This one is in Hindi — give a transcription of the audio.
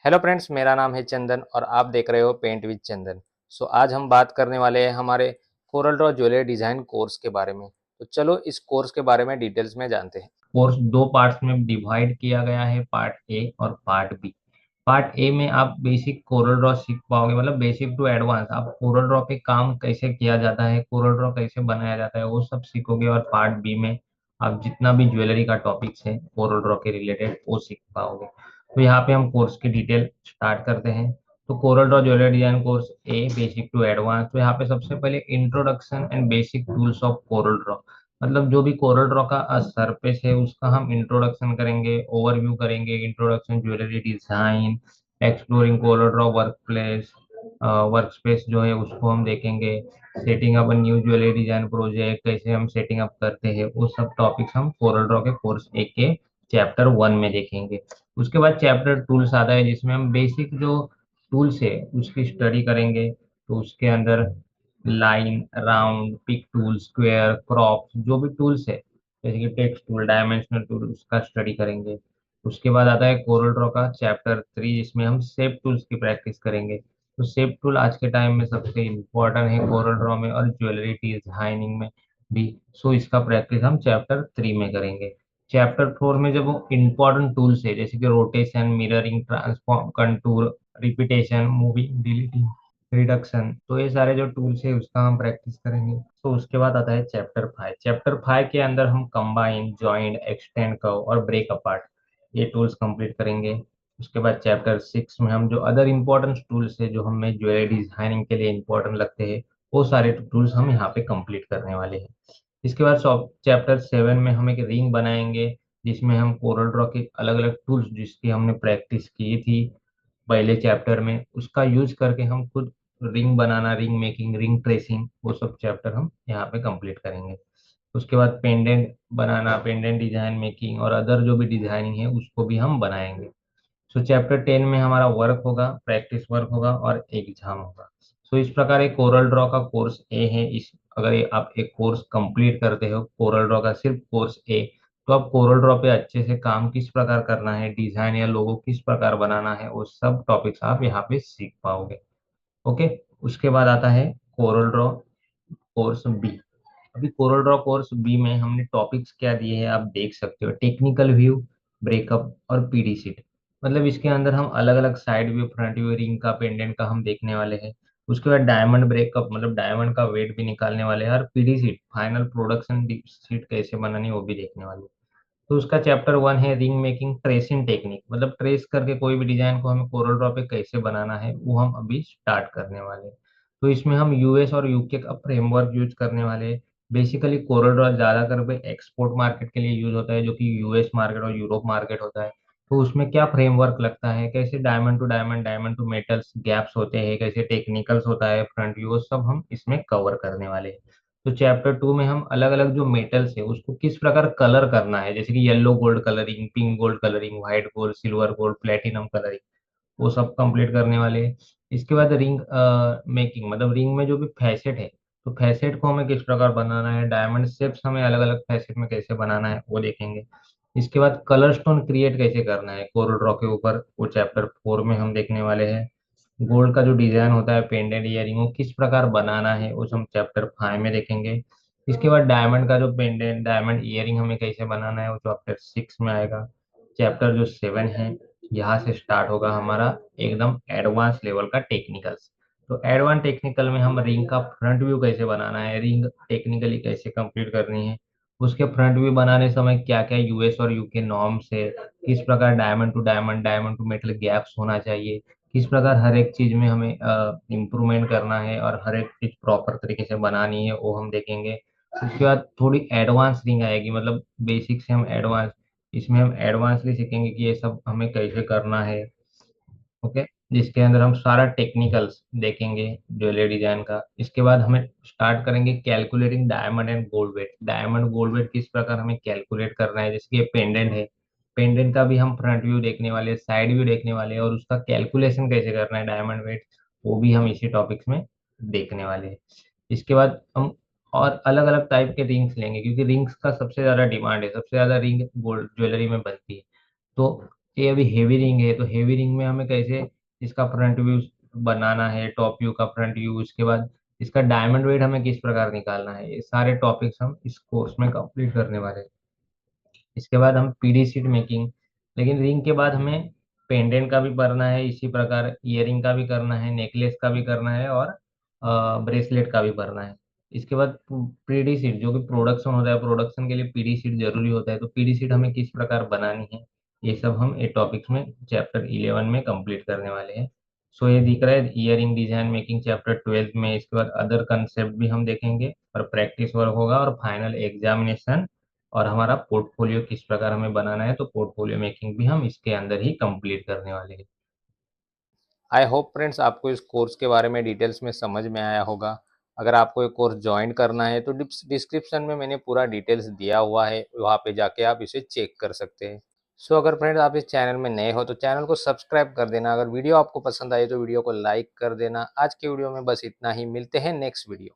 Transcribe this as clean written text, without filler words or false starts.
हेलो फ्रेंड्स, मेरा नाम है चंदन और आप देख रहे हो पेंट विद चंदन। आज हम बात करने वाले हैं हमारे Corel Draw jewellery design course के बारे में। तो चलो इस कोर्स के बारे में डिटेल्स में जानते हैं। कोर्स दो पार्ट्स में डिवाइड किया गया है, पार्ट ए और पार्ट बी। पार्ट ए में आप बेसिक कोरल ड्रॉ सीख पाओगे, मतलब बेसिक टू एडवांस आप कोरल ड्रॉ पे काम कैसे किया जाता है, कोरल ड्रॉ कैसे बनाया जाता है, वो सब सीखोगे। और पार्ट बी में आप जितना भी ज्वेलरी का टॉपिक्स है कोरल ड्रॉ के रिलेटेड वो सीख पाओगे। तो यहाँ पे हम कोर्स की डिटेल स्टार्ट करते हैं। तो CorelDRAW jewellery design course a, basic to advance. तो यहाँ पे सबसे पहले introduction and basic tools of CorelDRAW, मतलब जो भी कोरल ड्रॉ का सरफेस है उसका हम इंट्रोडक्शन करेंगे, ओवरव्यू करेंगे। Introduction jewellery design, exploring Corel Draw work place, work space जो है उसको हम देखेंगे। Setting up new jewellery design project, कैसे हम सेटिंग अप करते हैं, वो सब टॉपिक्स हम कोरल ड्रॉ के कोर्स ए के चैप्टर 1 में देखेंगे। उसके बाद चैप्टर टूल्स आता है जिसमें हम बेसिक जो टूल्स है उसकी स्टडी करेंगे। तो उसके अंदर line, round, pick tool, square, crop, जो भी टूल्स है जैसे कि टेक्स्ट टूल, डायमेंशनल टूल, उसका स्टडी करेंगे। उसके बाद आता है कोरल ड्रॉ का चैप्टर 3 जिसमें हम शेप टूल्स की प्रैक्टिस करेंगे। तो शेप टूल आज के टाइम में सबसे इम्पोर्टेंट है कोरल ड्रॉ में और ज्वेलरी डिजाइनिंग में भी। सो इसका प्रैक्टिस हम चैप्टर 3 में करेंगे। चैप्टर 4 में जब वो इम्पोर्टेंट टूल्स है जैसे कि rotation, mirroring, transform, contour, repetition, moving, deleting, reduction, तो ये सारे जो टूल्स है उसका हम प्रैक्टिस करेंगे। तो उसके बाद आता है चैप्टर 5। चैप्टर 5 के अंदर हम कंबाइन, जॉइंट, एक्सटेंड कर्व और ब्रेक अपार्ट, ये टूल्स कंप्लीट करेंगे। उसके बाद चैप्टर 6 में हम जो अदर इम्पोर्टेंट टूल्स है जो हमें ज्वेलरी डिजाइनिंग के लिए इम्पोर्टेंट लगते हैं वो सारे टूल्स हम यहाँ पे कंप्लीट करने वाले हैं। इसके बाद चैप्टर 7 में हम एक रिंग बनाएंगे जिसमें हम कोरल ड्रॉ के अलग अलग टूल्स जिसकी हमने प्रैक्टिस की थी पहले चैप्टर में, उसका यूज करके हम खुद रिंग बनाना, रिंग मेकिंग, रिंग ट्रेसिंग, वो सब चैप्टर हम यहाँ पे कंप्लीट करेंगे। उसके बाद पेंडेंट बनाना, पेंडेंट डिजाइन मेकिंग और अदर जो भी डिजाइनिंग है उसको भी हम बनाएंगे। सो चैप्टर 10 में हमारा वर्क होगा, प्रैक्टिस वर्क होगा और एग्जाम होगा। सो इस प्रकार एक कोरल ड्रॉ का कोर्स ए है। इस अगर आप एक कोर्स कंप्लीट करते हो कोरल ड्रॉ का, सिर्फ कोर्स ए, तो आप कोरल ड्रॉ पे अच्छे से काम किस प्रकार करना है, डिजाइन या लोगो किस प्रकार बनाना है, वो सब टॉपिक्स आप यहाँ पे सीख पाओगे। ओके। उसके बाद आता है कोरल ड्रॉ कोर्स बी। अभी कोरल ड्रॉ कोर्स बी में हमने टॉपिक्स क्या दिए हैं आप देख सकते हो। टेक्निकल व्यू, ब्रेकअप और पीडी सीट, मतलब इसके अंदर हम अलग अलग side view, front view, ring का, पेंडेंट का हम देखने वाले हैं। उसके बाद डायमंड ब्रेकअप, मतलब डायमंड का वेट भी निकालने वाले हैं। और PD seat, final production seat कैसे बनानी है वो भी देखने वाले हैं। तो उसका चैप्टर 1 है रिंग मेकिंग ट्रेसिंग टेक्निक, मतलब ट्रेस करके कोई भी डिजाइन को हमें कोरल ड्रॉ पे कैसे बनाना है वो हम अभी स्टार्ट करने वाले हैं। तो इसमें हम यूएस और यूके का फ्रेमवर्क यूज करने वाले हैं। बेसिकली कोरल ड्रॉ ज्यादातर पे एक्सपोर्ट मार्केट के लिए यूज होता है जो कि यूएस मार्केट और यूरोप मार्केट होता है। तो उसमें क्या फ्रेमवर्क लगता है, कैसे diamond to diamond, diamond to metals gaps होते हैं, कैसे टेक्निकल्स होता है, फ्रंट व्यू, सब हम इसमें कवर करने वाले हैं। तो चैप्टर 2 में हम अलग अलग जो मेटल्स है उसको किस प्रकार कलर करना है, जैसे कि yellow gold colouring, pink gold colouring, white gold, silver gold, platinum colouring, वो सब कंप्लीट करने वाले हैं। इसके बाद रिंग मेकिंग, मतलब रिंग में जो भी फैसेट है तो फैसेट को हमें किस प्रकार बनाना है, डायमंड शेप्स हमें अलग अलग फैसेट में कैसे बनाना है वो देखेंगे। इसके बाद कलर स्टोन क्रिएट कैसे करना है कोरल ड्रॉ के ऊपर, वो चैप्टर 4 में हम देखने वाले हैं। गोल्ड का जो डिजाइन होता है पेंडेंट इयरिंग वो किस प्रकार बनाना है वो हम चैप्टर 5 में देखेंगे। इसके बाद डायमंड का जो पेंडेंट, डायमंड इयरिंग हमें कैसे बनाना है वो चैप्टर 6 में आएगा। चैप्टर जो 7 है, यहाँ से स्टार्ट होगा हमारा एकदम एडवांस लेवल का टेक्निकल्स। तो एडवांस टेक्निकल में हम रिंग का फ्रंट व्यू कैसे बनाना है, रिंग टेक्निकली कैसे कंप्लीट करनी है, उसके फ्रंट व्यू बनाने समय क्या क्या यूएस और यूके नॉर्म्स है, किस प्रकार diamond to diamond, diamond to metal gaps होना चाहिए, किस प्रकार हर एक चीज में हमें इम्प्रूवमेंट करना है और हर एक चीज प्रॉपर तरीके से बनानी है वो हम देखेंगे। उसके बाद थोड़ी एडवांस रिंग आएगी, मतलब बेसिक से हम एडवांस, इसमें हम एडवांसली सीखेंगे कि ये सब हमें कैसे करना है। ओके। जिसके अंदर हम सारा टेक्निकल्स देखेंगे ज्वेलरी डिजाइन का। इसके बाद हमें स्टार्ट करेंगे calculating diamond and gold wait, diamond gold wait किस प्रकार हमें कैलकुलेट करना है, जैसे कि ये पेंडेंट है, पेंडेंट का भी हम फ्रंट व्यू देखने वाले हैं, साइड व्यू देखने वाले हैं और उसका कैलकुलेशन कैसे करना है डायमंड वेट, वो भी हम इसी टॉपिक्स में देखने वाले हैं। इसके बाद हम और अलग अलग टाइप के रिंग्स लेंगे क्योंकि रिंग्स का सबसे ज्यादा डिमांड है, सबसे ज्यादा रिंग गोल्ड ज्वेलरी में बनती है। तो ये अभी हेवी रिंग है, तो हेवी रिंग में हमें कैसे इसका फ्रंट व्यू बनाना है, टॉप व्यू का फ्रंट व्यू, उसके बाद इसका डायमंड वेट हमें किस प्रकार निकालना है, ये सारे टॉपिक्स हम इस कोर्स में कंप्लीट करने वाले हैं। इसके बाद हम पीडी सीट मेकिंग, लेकिन रिंग के बाद हमें पेंडेंट का भी करना है, इसी प्रकार ईयरिंग का भी करना है, नेकलेस का भी करना है, और ब्रेसलेट का भी करना है। इसके बाद पीडी सीट जो कि प्रोडक्शन होता है, प्रोडक्शन के लिए पीडी सीट जरूरी होता है, तो पीडी सीट हमें किस प्रकार बनानी है, ये सब हम ए टॉपिक्स में चैप्टर 11 में कंप्लीट करने वाले हैं। सो ये दिख रहा है ईयरिंग डिजाइन मेकिंग चैप्टर 12 में। इसके बाद अदर कंसेप्ट भी हम देखेंगे और प्रैक्टिस वर्क होगा और फाइनल एग्जामिनेशन, और हमारा पोर्टफोलियो किस प्रकार हमें बनाना है, तो पोर्टफोलियो मेकिंग भी हम इसके अंदर ही कंप्लीट करने वाले हैं। आई होप फ्रेंड्स आपको इस कोर्स के बारे में डिटेल्स में समझ में आया होगा। अगर आपको ये कोर्स ज्वाइन करना है तो डिस्क्रिप्शन में मैंने पूरा डिटेल्स दिया हुआ है, वहाँ पे जाके आप इसे चेक कर सकते हैं। सो अगर फ्रेंड्स आप इस चैनल में नए हो तो चैनल को सब्सक्राइब कर देना। अगर वीडियो आपको पसंद आई तो वीडियो को लाइक कर देना। आज के वीडियो में बस इतना ही, मिलते हैं नेक्स्ट वीडियो।